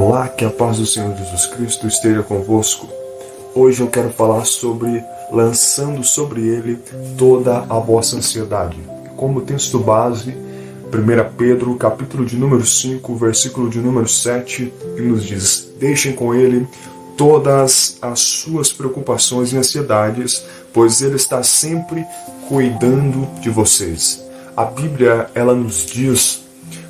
Olá, que a paz do Senhor Jesus Cristo esteja convosco. Hoje eu quero falar sobre lançando sobre Ele toda a vossa ansiedade. Como texto base, 1 Pedro, capítulo de número 5, versículo de número 7, que nos diz: deixem com Ele todas as suas preocupações e ansiedades, pois Ele está sempre cuidando de vocês. A Bíblia, ela nos diz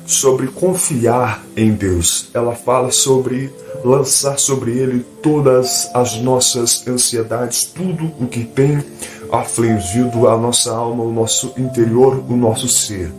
sobre confiar em Deus. Ela fala sobre lançar sobre Ele todas as nossas ansiedades, tudo o que tem afligido a nossa alma, o nosso interior, o nosso ser.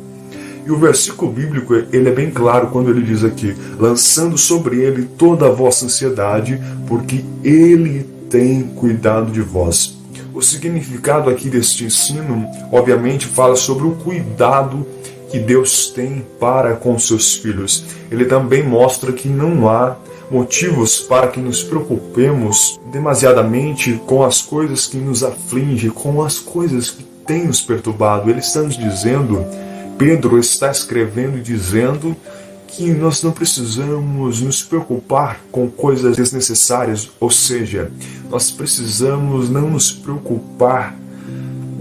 E o versículo bíblico, ele é bem claro quando ele diz aqui: lançando sobre Ele toda a vossa ansiedade, porque Ele tem cuidado de vós. O significado aqui deste ensino, obviamente, fala sobre o cuidado que Deus tem para com seus filhos. Ele também mostra que não há motivos para que nos preocupemos demasiadamente com as coisas que nos afligem, com as coisas que têm nos perturbado. Ele está nos dizendo, Pedro está escrevendo e dizendo que nós não precisamos nos preocupar com coisas desnecessárias, ou seja, nós precisamos não nos preocupar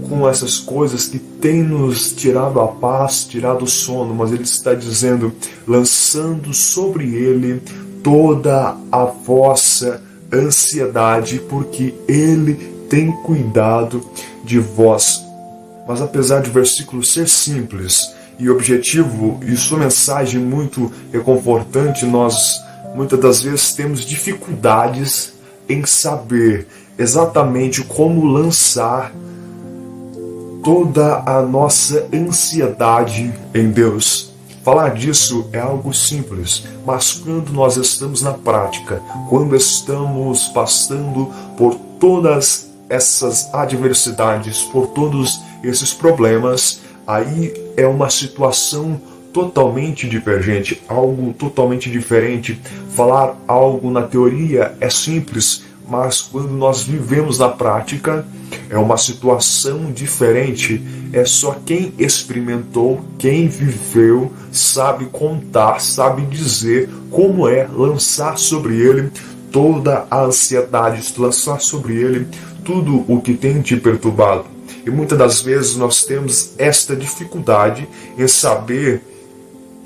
com essas coisas que têm nos tirado a paz, tirado o sono, mas ele está dizendo, lançando sobre Ele toda a vossa ansiedade, porque Ele tem cuidado de vós. Mas apesar de o versículo ser simples e objetivo, e sua mensagem muito reconfortante, nós muitas das vezes temos dificuldades em saber exatamente como lançar toda a nossa ansiedade em Deus. Falar disso é algo simples, mas quando nós estamos na prática, quando estamos passando por todas essas adversidades, por todos esses problemas, aí é uma situação totalmente divergente, algo totalmente diferente. Falar algo na teoria é simples, mas quando nós vivemos na prática, é uma situação diferente. É só quem experimentou, quem viveu, sabe contar, sabe dizer como é lançar sobre Ele toda a ansiedade, lançar sobre Ele tudo o que tem te perturbado. E muitas das vezes nós temos esta dificuldade em saber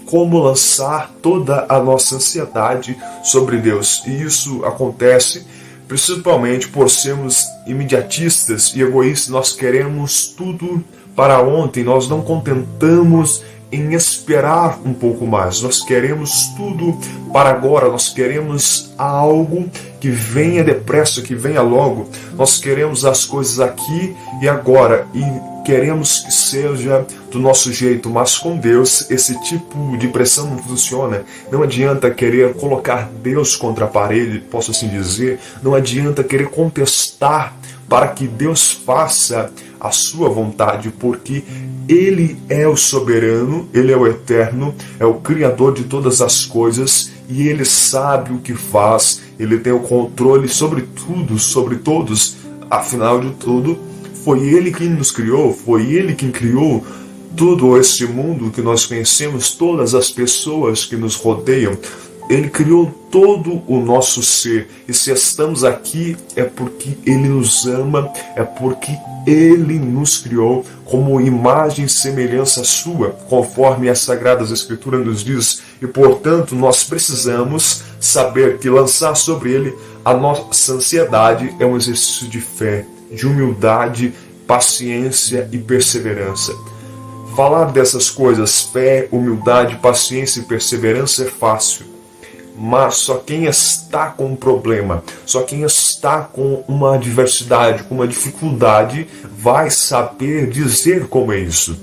como lançar toda a nossa ansiedade sobre Deus. E isso acontece principalmente por sermos imediatistas e egoístas. Nós queremos tudo para ontem, nós não contentamos em esperar um pouco mais, nós queremos tudo para agora, nós queremos algo que venha depressa, que venha logo, nós queremos as coisas aqui e agora, e queremos que seja do nosso jeito, mas com Deus esse tipo de pressão não funciona. Não adianta querer colocar Deus contra a parede, posso assim dizer, não adianta querer contestar para que Deus faça a sua vontade, porque Ele é o soberano, Ele é o eterno, é o Criador de todas as coisas, e Ele sabe o que faz, Ele tem o controle sobre tudo, sobre todos. Afinal de tudo, foi Ele quem nos criou, foi Ele quem criou todo este mundo que nós conhecemos, todas as pessoas que nos rodeiam. Ele criou todo o nosso ser, e se estamos aqui é porque Ele nos ama, é porque Ele nos criou como imagem e semelhança sua, conforme as Sagradas Escrituras nos diz, e portanto nós precisamos saber que lançar sobre Ele a nossa ansiedade é um exercício de fé, de humildade, paciência e perseverança. Falar dessas coisas, fé, humildade, paciência e perseverança, é fácil. Mas só quem está com um problema, só quem está com uma adversidade, com uma dificuldade, vai saber dizer como é isso.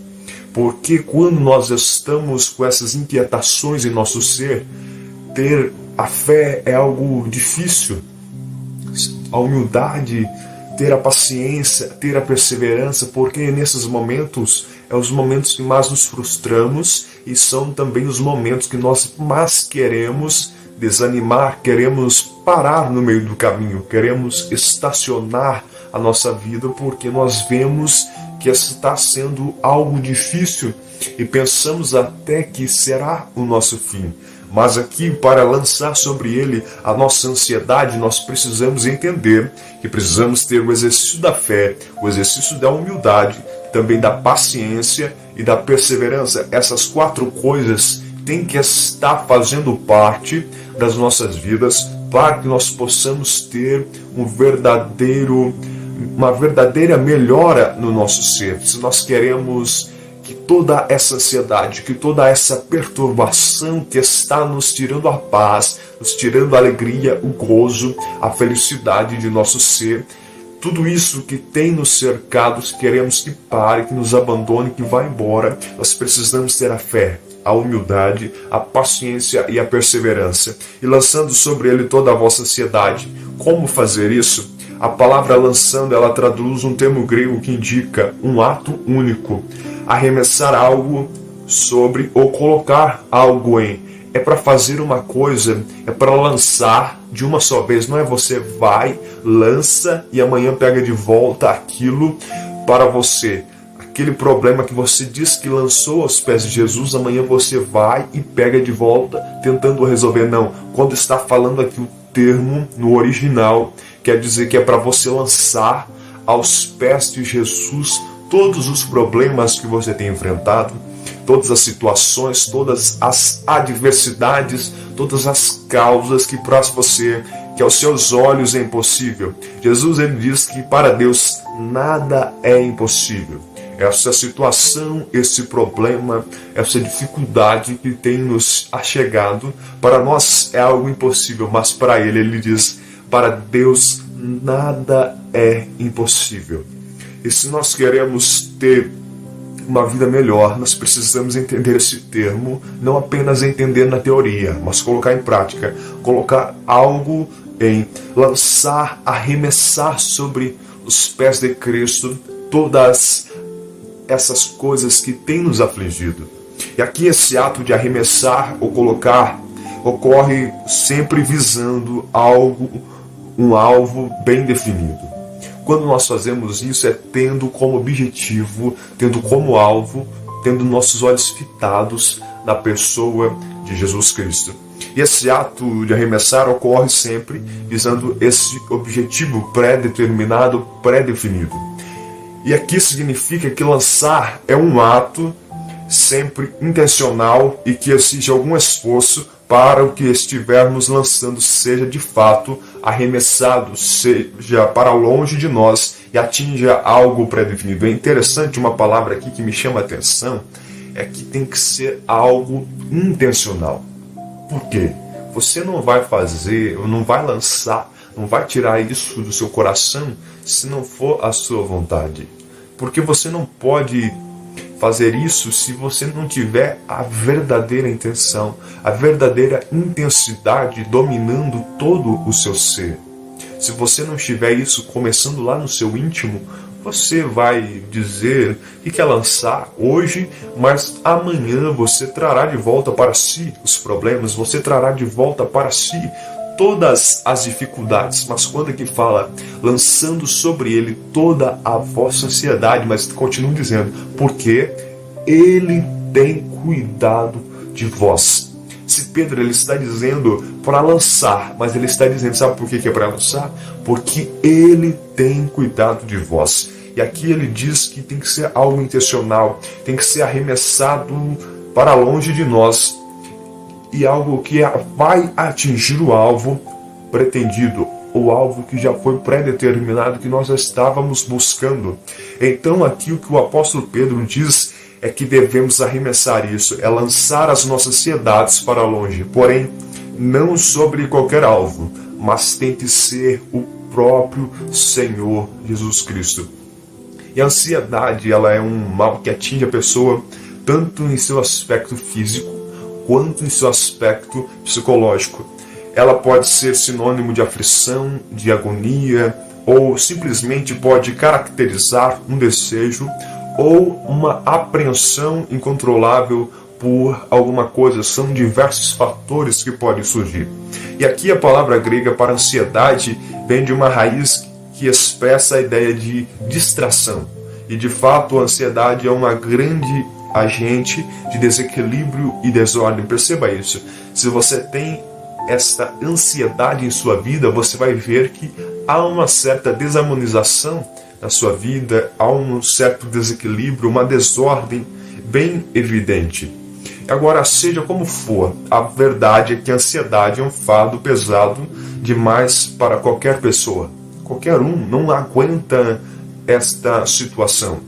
Porque quando nós estamos com essas inquietações em nosso ser, ter a fé é algo difícil. A humildade, ter a paciência, ter a perseverança, porque nesses momentos é os momentos que mais nos frustramos e são também os momentos que nós mais queremos desanimar, queremos parar no meio do caminho, queremos estacionar a nossa vida porque nós vemos que está sendo algo difícil e pensamos até que será o nosso fim. Mas aqui, para lançar sobre ele a nossa ansiedade, nós precisamos entender que precisamos ter o exercício da fé, o exercício da humildade, também da paciência e da perseverança. Essas 4 coisas têm que estar fazendo parte das nossas vidas para que nós possamos ter uma verdadeira melhora no nosso ser. Se nós queremos que toda essa ansiedade, que toda essa perturbação que está nos tirando a paz, nos tirando a alegria, o gozo, a felicidade de nosso ser, tudo isso que tem nos cercado, queremos que pare, que nos abandone, que vá embora, nós precisamos ter a fé, a humildade, a paciência e a perseverança, e lançando sobre ele toda a vossa ansiedade. Como fazer isso? A palavra lançando, ela traduz um termo grego que indica um ato único, arremessar algo sobre ou colocar algo em. É para fazer uma coisa, é para lançar de uma só vez. Não é você vai, lança e amanhã pega de volta aquilo para você. Aquele problema que você diz que lançou aos pés de Jesus, amanhã você vai e pega de volta tentando resolver. Não, quando está falando aqui o termo no original, quer dizer que é para você lançar aos pés de Jesus todos os problemas que você tem enfrentado, todas as situações, todas as adversidades, todas as causas que para você, que aos seus olhos é impossível. Jesus, ele diz que para Deus nada é impossível. Essa situação, esse problema, essa dificuldade que tem nos achegado, para nós é algo impossível, mas para ele diz, para Deus nada é impossível. E se nós queremos ter uma vida melhor, nós precisamos entender esse termo, não apenas entender na teoria, mas colocar em prática, colocar algo em lançar, arremessar sobre os pés de Cristo todas essas coisas que têm nos afligido. E aqui esse ato de arremessar ou colocar ocorre sempre visando um alvo bem definido. Quando nós fazemos isso é tendo como objetivo, tendo como alvo, tendo nossos olhos fitados na pessoa de Jesus Cristo. E esse ato de arremessar ocorre sempre visando esse objetivo pré-determinado, pré-definido. E aqui significa que lançar é um ato sempre intencional e que exige algum esforço para o que estivermos lançando seja de fato arremessado, seja para longe de nós e atinja algo pré-definido. É interessante uma palavra aqui que me chama a atenção, é que tem que ser algo intencional. Por quê? Você não vai fazer, não vai lançar, não vai tirar isso do seu coração se não for a sua vontade. Porque você não pode fazer isso se você não tiver a verdadeira intenção, a verdadeira intensidade dominando todo o seu ser. Se você não tiver isso começando lá no seu íntimo, você vai dizer que quer lançar hoje, mas amanhã você trará de volta para si os problemas, você trará de volta para si todas as dificuldades. Mas quando aqui fala lançando sobre ele toda a vossa ansiedade, mas continua dizendo, porque ele tem cuidado de vós. Se Pedro ele está dizendo para lançar, mas ele está dizendo, sabe por que é para lançar? Porque ele tem cuidado de vós. E aqui ele diz que tem que ser algo intencional, tem que ser arremessado para longe de nós, e algo que vai atingir o alvo pretendido, o alvo que já foi pré-determinado, que nós já estávamos buscando. Então aqui o que o apóstolo Pedro diz é que devemos arremessar isso, é lançar as nossas ansiedades para longe, porém não sobre qualquer alvo, mas tem que ser o próprio Senhor Jesus Cristo. E a ansiedade, ela é um mal que atinge a pessoa tanto em seu aspecto físico quanto em seu aspecto psicológico. Ela pode ser sinônimo de aflição, de agonia, ou simplesmente pode caracterizar um desejo ou uma apreensão incontrolável por alguma coisa. São diversos fatores que podem surgir. E aqui a palavra grega para ansiedade vem de uma raiz que expressa a ideia de distração. E de fato a ansiedade é uma grande agente de desequilíbrio e desordem. Perceba isso. Se você tem esta ansiedade em sua vida, você vai ver que há uma certa desarmonização na sua vida, há um certo desequilíbrio, uma desordem bem evidente. Agora, seja como for, a verdade é que a ansiedade é um fardo pesado demais para qualquer pessoa. Qualquer um não aguenta esta situação.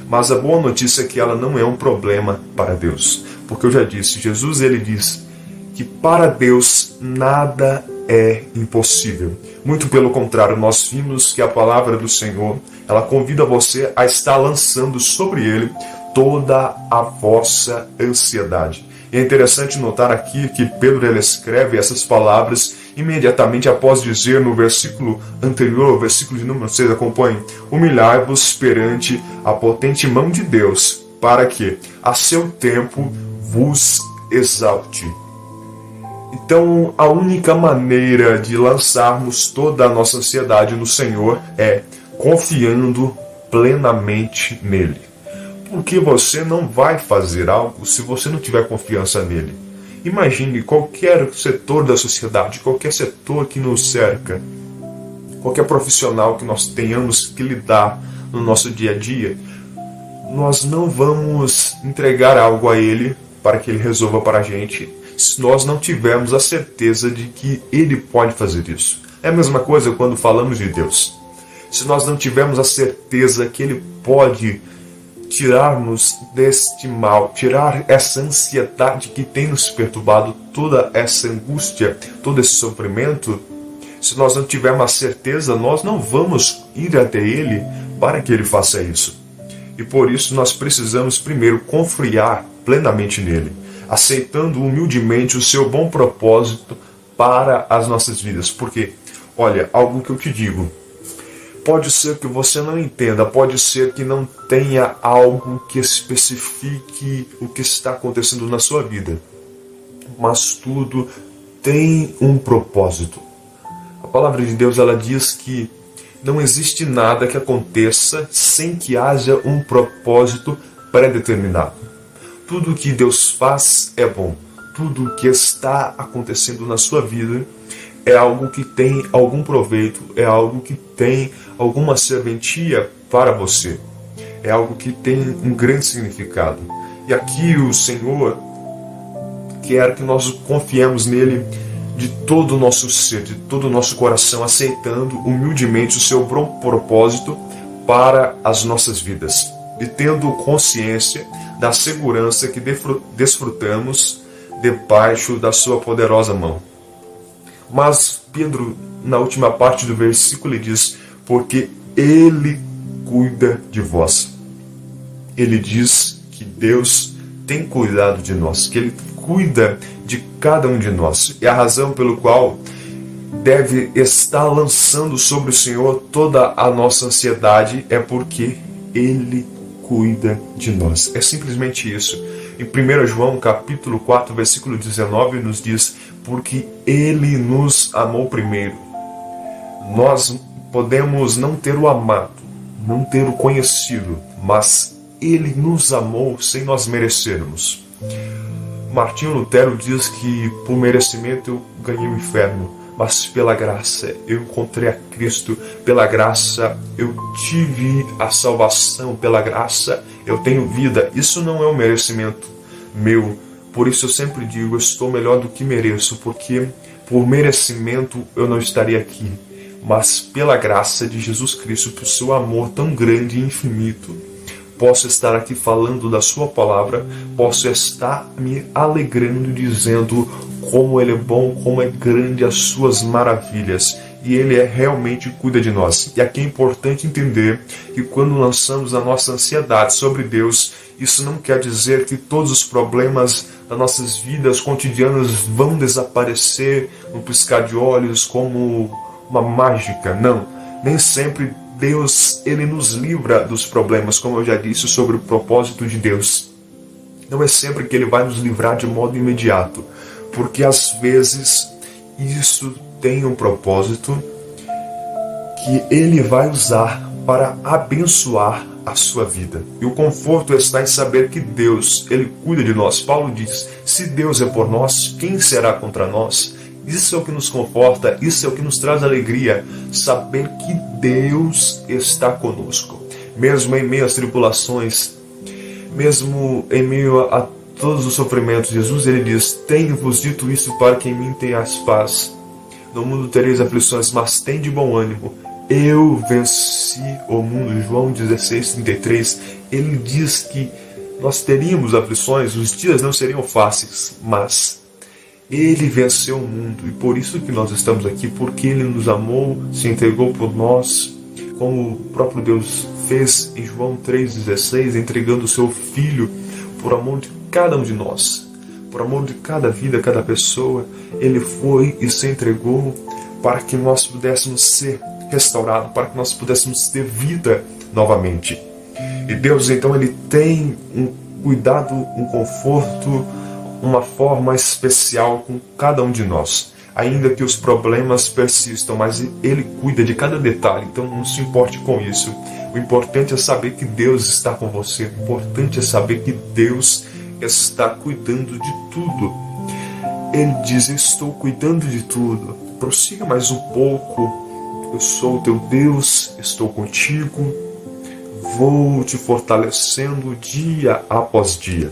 Mas a boa notícia é que ela não é um problema para Deus. Porque eu já disse, Jesus ele diz que para Deus nada é impossível. Muito pelo contrário, nós vimos que a palavra do Senhor, ela convida você a estar lançando sobre Ele toda a vossa ansiedade. E é interessante notar aqui que Pedro ele escreve essas palavras imediatamente após dizer no versículo anterior, o versículo de número 6, acompanhe: humilhai-vos perante a potente mão de Deus, para que a seu tempo vos exalte. Então, a única maneira de lançarmos toda a nossa ansiedade no Senhor é confiando plenamente nele. Porque você não vai fazer algo se você não tiver confiança nele. Imagine qualquer setor da sociedade, qualquer setor que nos cerca, qualquer profissional que nós tenhamos que lidar no nosso dia a dia, nós não vamos entregar algo a ele para que ele resolva para a gente, se nós não tivermos a certeza de que ele pode fazer isso. É a mesma coisa quando falamos de Deus. Se nós não tivermos a certeza que ele pode tirar-nos deste mal, tirar essa ansiedade que tem nos perturbado, toda essa angústia, todo esse sofrimento, se nós não tivermos a certeza, nós não vamos ir até ele para que ele faça isso. E por isso nós precisamos primeiro confiar plenamente nele, aceitando humildemente o seu bom propósito para as nossas vidas. Porque, olha, algo que eu te digo, pode ser que você não entenda, pode ser que não tenha algo que especifique o que está acontecendo na sua vida, mas tudo tem um propósito. A palavra de Deus ela diz que não existe nada que aconteça sem que haja um propósito pré-determinado. Tudo que Deus faz é bom. Tudo que está acontecendo na sua vida é algo que tem algum proveito, é algo que tem alguma serventia para você. É algo que tem um grande significado. E aqui o Senhor quer que nós confiemos nele de todo o nosso ser, de todo o nosso coração, aceitando humildemente o seu bom propósito para as nossas vidas. E tendo consciência da segurança que desfrutamos debaixo da sua poderosa mão. Mas Pedro, na última parte do versículo, ele diz: porque ele cuida de vós. Ele diz que Deus tem cuidado de nós, que ele cuida de cada um de nós. E a razão pelo qual deve estar lançando sobre o Senhor toda a nossa ansiedade é porque ele cuida de nós. É simplesmente isso. Em 1 João capítulo 4, versículo 19, nos diz: porque ele nos amou primeiro. Nós podemos não ter o amado, não ter o conhecido, mas ele nos amou sem nós merecermos. Martinho Lutero diz que por merecimento eu ganhei o inferno, mas pela graça eu encontrei a Cristo, pela graça eu tive a salvação, pela graça eu tenho vida. Isso não é um merecimento meu, por isso eu sempre digo, eu estou melhor do que mereço, porque por merecimento eu não estaria aqui, mas pela graça de Jesus Cristo, por seu amor tão grande e infinito, posso estar aqui falando da sua palavra, posso estar me alegrando, dizendo como ele é bom, como é grande as suas maravilhas, e ele realmente cuida de nós. E aqui é importante entender que quando lançamos a nossa ansiedade sobre Deus, isso não quer dizer que todos os problemas das nossas vidas cotidianas vão desaparecer no piscar de olhos como uma mágica. Não, nem sempre Deus ele nos livra dos problemas, como eu já disse sobre o propósito de Deus. Não é sempre que ele vai nos livrar de modo imediato, porque às vezes isso tem um propósito que ele vai usar para abençoar a sua vida. E o conforto está em saber que Deus, Ele cuida de nós. Paulo diz, se Deus é por nós, quem será contra nós? Isso é o que nos conforta, isso é o que nos traz alegria, saber que Deus está conosco. Mesmo em meio às tribulações, mesmo em meio a todos os sofrimentos, Jesus ele diz, tenho-vos dito isso para que em mim tenhas paz. No mundo tereis aflições, mas tem de bom ânimo. Eu venci o mundo. João 16:33, ele diz que nós teríamos aflições, os dias não seriam fáceis, mas Ele venceu o mundo, e por isso que nós estamos aqui, porque Ele nos amou, se entregou por nós, como o próprio Deus fez em João 3,16, entregando o seu Filho por amor de cada um de nós, por amor de cada vida, cada pessoa. Ele foi e se entregou para que nós pudéssemos ser restaurados, para que nós pudéssemos ter vida novamente. E Deus então ele tem um cuidado, um conforto, uma forma especial com cada um de nós, ainda que os problemas persistam, mas Ele cuida de cada detalhe, então não se importe com isso. O importante é saber que Deus está com você, o importante é saber que Deus está cuidando de tudo. Ele diz, estou cuidando de tudo, prossiga mais um pouco, eu sou o teu Deus, estou contigo, vou te fortalecendo dia após dia.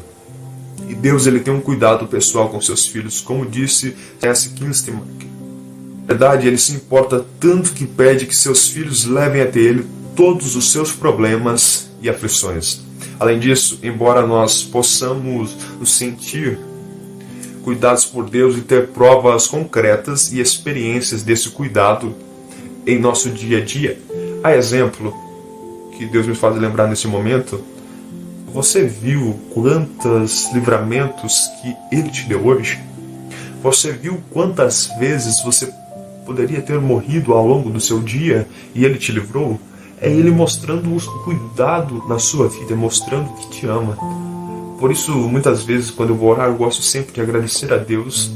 E Deus ele tem um cuidado pessoal com seus filhos, como disse S. Kinston. Na verdade, ele se importa tanto que pede que seus filhos levem até ele todos os seus problemas e aflições. Além disso, embora nós possamos nos sentir cuidados por Deus e ter provas concretas e experiências desse cuidado em nosso dia a dia, a exemplo que Deus me faz lembrar nesse momento, você viu quantos livramentos que Ele te deu hoje? Você viu quantas vezes você poderia ter morrido ao longo do seu dia e Ele te livrou? É Ele mostrando o cuidado na sua vida, mostrando que te ama. Por isso, muitas vezes, quando eu vou orar, eu gosto sempre de agradecer a Deus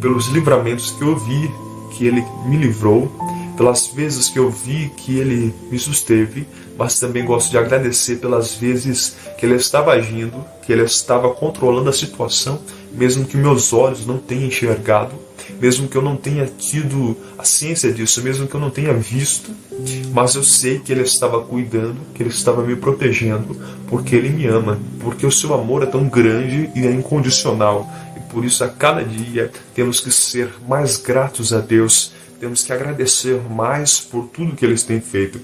pelos livramentos que eu vi, que Ele me livrou, pelas vezes que eu vi que Ele me susteve, mas também gosto de agradecer pelas vezes que Ele estava agindo, que Ele estava controlando a situação, mesmo que meus olhos não tenham enxergado, mesmo que eu não tenha tido a ciência disso, mesmo que eu não tenha visto, mas eu sei que Ele estava cuidando, que Ele estava me protegendo, porque Ele me ama, porque o seu amor é tão grande e é incondicional, e por isso a cada dia temos que ser mais gratos a Deus, temos que agradecer mais por tudo que Ele tem feito.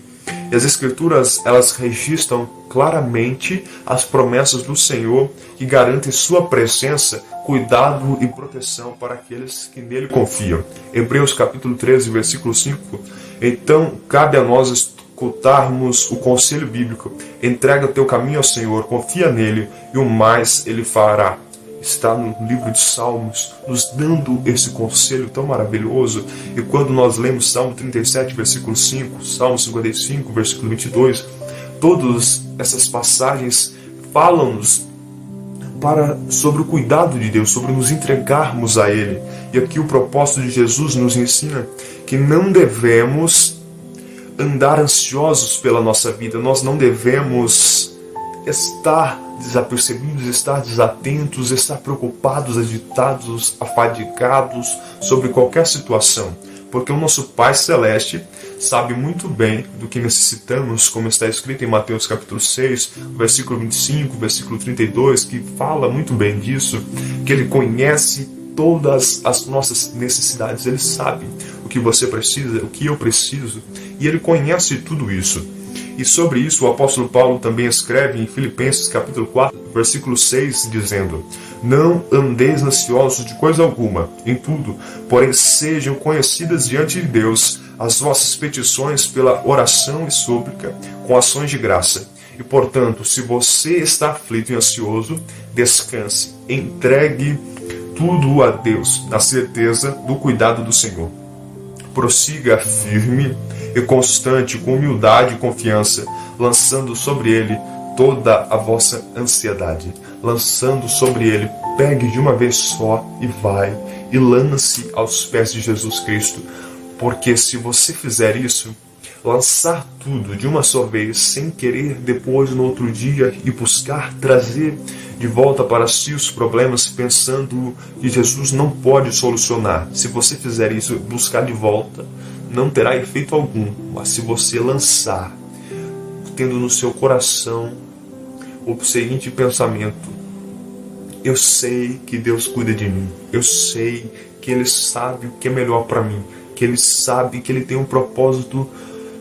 E as Escrituras, elas registram claramente as promessas do Senhor que garantem sua presença, cuidado e proteção para aqueles que nele confiam. Hebreus capítulo 13, versículo 5. Então, cabe a nós escutarmos o conselho bíblico. Entrega o teu caminho ao Senhor, confia nele e o mais ele fará. Está no livro de Salmos, nos dando esse conselho tão maravilhoso. E quando nós lemos Salmo 37, versículo 5, Salmo 55, versículo 22, todas essas passagens falam-nos sobre o cuidado de Deus, sobre nos entregarmos a Ele. E aqui o propósito de Jesus nos ensina que não devemos andar ansiosos pela nossa vida, nós não devemos estar desapercebidos, estar desatentos, estar preocupados, agitados, afadigados sobre qualquer situação, porque o nosso Pai Celeste sabe muito bem do que necessitamos, como está escrito em Mateus capítulo 6, versículo 25, versículo 32, que fala muito bem disso, que Ele conhece todas as nossas necessidades, Ele sabe o que você precisa, o que eu preciso, e Ele conhece tudo isso. E sobre isso o apóstolo Paulo também escreve em Filipenses capítulo 4, versículo 6, dizendo: não andeis ansiosos de coisa alguma, em tudo, porém sejam conhecidas diante de Deus as vossas petições pela oração e súplica, com ações de graça. E portanto, se você está aflito e ansioso, descanse, entregue tudo a Deus, na certeza do cuidado do Senhor. Prossiga firme e constante, com humildade e confiança, lançando sobre Ele toda a vossa ansiedade. Lançando sobre Ele, pegue de uma vez só e vai, e lance aos pés de Jesus Cristo. Porque se você fizer isso, lançar tudo de uma só vez, sem querer depois no outro dia e buscar trazer de volta para si os problemas, pensando que Jesus não pode solucionar. Se você fizer isso, buscar de volta, não terá efeito algum. Mas se você lançar, tendo no seu coração o seguinte pensamento: eu sei que Deus cuida de mim, eu sei que Ele sabe o que é melhor para mim, que Ele sabe que Ele tem um propósito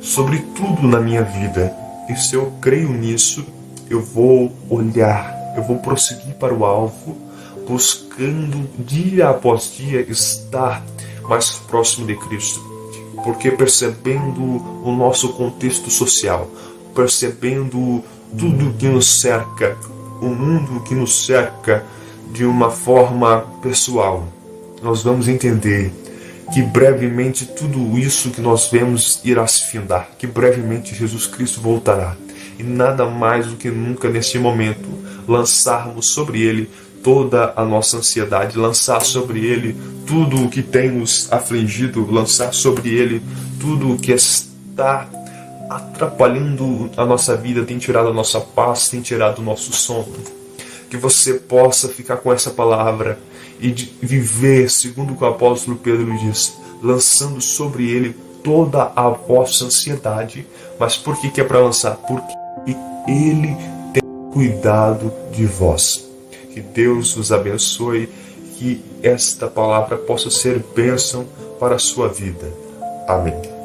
sobre tudo na minha vida. E se eu creio nisso, eu vou olhar, eu vou prosseguir para o alvo, buscando dia após dia estar mais próximo de Cristo. Porque percebendo o nosso contexto social, percebendo tudo que nos cerca, o mundo que nos cerca de uma forma pessoal, nós vamos entender que brevemente tudo isso que nós vemos irá se findar, que brevemente Jesus Cristo voltará. E nada mais do que nunca neste momento lançarmos sobre Ele toda a nossa ansiedade, lançar sobre Ele tudo o que tem nos afligido, lançar sobre Ele tudo o que está atrapalhando a nossa vida, tem tirado a nossa paz, tem tirado o nosso sono. Que você possa ficar com essa palavra e viver segundo o que o apóstolo Pedro diz, lançando sobre Ele toda a vossa ansiedade. Mas por que é para lançar? Porque Ele tem cuidado de vós. Que Deus os abençoe, que esta palavra possa ser bênção para a sua vida. Amém.